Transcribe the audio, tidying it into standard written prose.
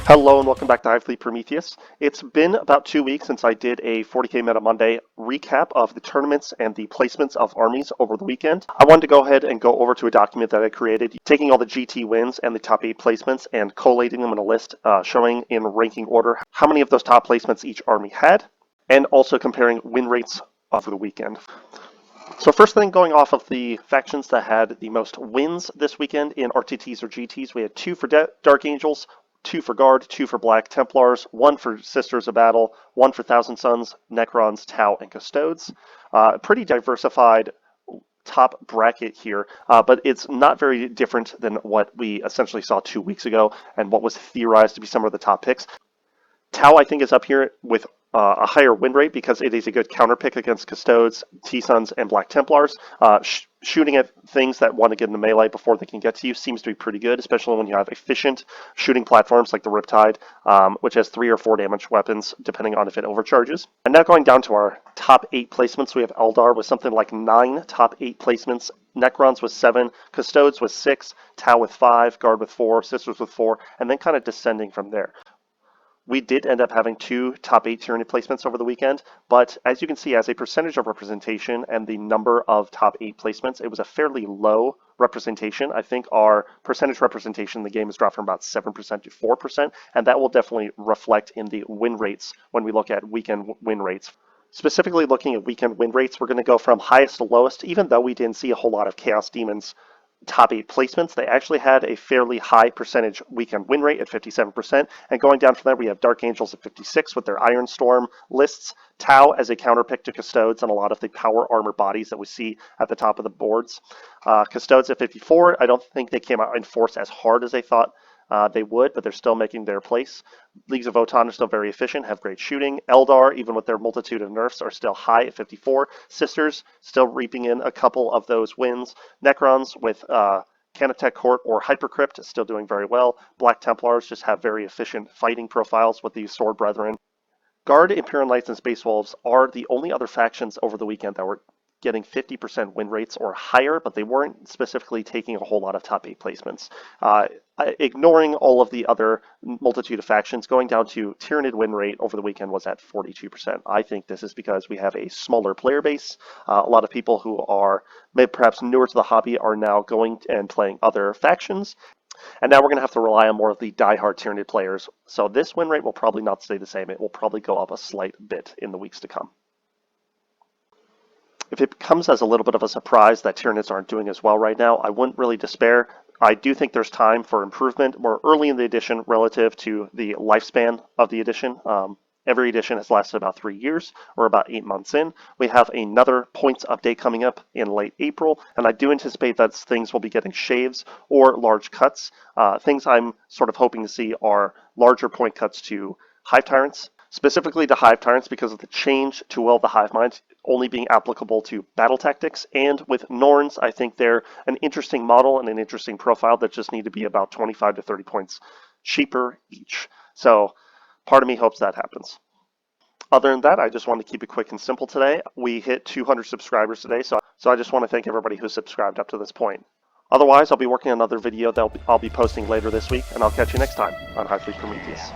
Hello and welcome back to Hive Prometheus. It's been about 2 weeks since I did a 40k Meta Monday recap of the tournaments and the placements of armies over the weekend. I wanted to go ahead and go over to a document that I created, taking all the GT wins and the top 8 placements and collating them in a list showing in ranking order how many of those top placements each army had, and also comparing win rates over the weekend. So first thing, going off of the factions that had the most wins this weekend in RTTs or GTs, we had 2 for Dark Angels, 2 for Guard, 2 for Black Templars, 1 for Sisters of Battle, 1 for Thousand Sons, Necrons, Tau, and Custodes. Pretty diversified top bracket here, but it's not very different than what we essentially saw 2 weeks ago and what was theorized to be some of the top picks. Tau, I think, is up here with a higher win rate because it is a good counter pick against Custodes, T-Suns, and Black Templars. Shooting at things that want to get into melee before they can get to you seems to be pretty good, especially when you have efficient shooting platforms like the Riptide, which has 3 or 4 damage weapons, depending on if it overcharges. And now going down to our top 8 placements, we have Eldar with something like 9 top 8 placements, Necrons with 7, Custodes with 6, Tau with 5, Guard with 4, Sisters with 4, and then kind of descending from there. We did end up having 2 top 8 Tyranid placements over the weekend, but as you can see, as a percentage of representation and the number of top 8 placements, it was a fairly low representation. I think our percentage representation in the game has dropped from about 7% to 4%, and that will definitely reflect in the win rates when we look at weekend win rates. Specifically looking at weekend win rates, we're going to go from highest to lowest, even though we didn't see a whole lot of Chaos Demons top 8 placements. They actually had a fairly high percentage weekend win rate at 57%, and going down from there we have Dark Angels at 56 with their Iron Storm lists, Tau as a counter pick to Custodes and a lot of the power armor bodies that we see at the top of the boards. Custodes at 54, I don't think they came out in force as hard as they thought they would, but they're still making their place. Leagues of Votann are still very efficient, have great shooting. Eldar, even with their multitude of nerfs, are still high at 54. Sisters still reaping in a couple of those wins. Necrons with Canatech Court or Hypercrypt still doing very well. Black Templars just have very efficient fighting profiles with these Sword Brethren. Guard, Imperial Knights, and Space Wolves are the only other factions over the weekend that were getting 50% win rates or higher, but they weren't specifically taking a whole lot of top 8 placements. Ignoring all of the other multitude of factions, going down to Tyranid win rate over the weekend was at 42%. I think this is because we have a smaller player base. A lot of people who are maybe perhaps newer to the hobby are now going and playing other factions. And now we're going to have to rely on more of the die-hard Tyranid players. So this win rate will probably not stay the same. It will probably go up a slight bit in the weeks to come. If it comes as a little bit of a surprise that Tyranids aren't doing as well right now, I wouldn't really despair. I do think there's time for improvement. We're early in the edition relative to the lifespan of the edition. Every edition has lasted about 3 years. We're about 8 months in. We have another points update coming up in late April, and I do anticipate that things will be getting shaves or large cuts. Things I'm sort of hoping to see are larger point cuts to Hive Tyrants, specifically to Hive Tyrants because of the change to Will of the Hive Mind only being applicable to battle tactics. And with Norns, I think they're an interesting model and an interesting profile that just need to be about 25 to 30 points cheaper each. So part of me hopes that happens. Other than that, I just want to keep it quick and simple today. We hit 200 subscribers today, so I just want to thank everybody who's subscribed up to this point. Otherwise, I'll be working on another video that I'll be posting later this week, and I'll catch you next time on Hive Prometheus.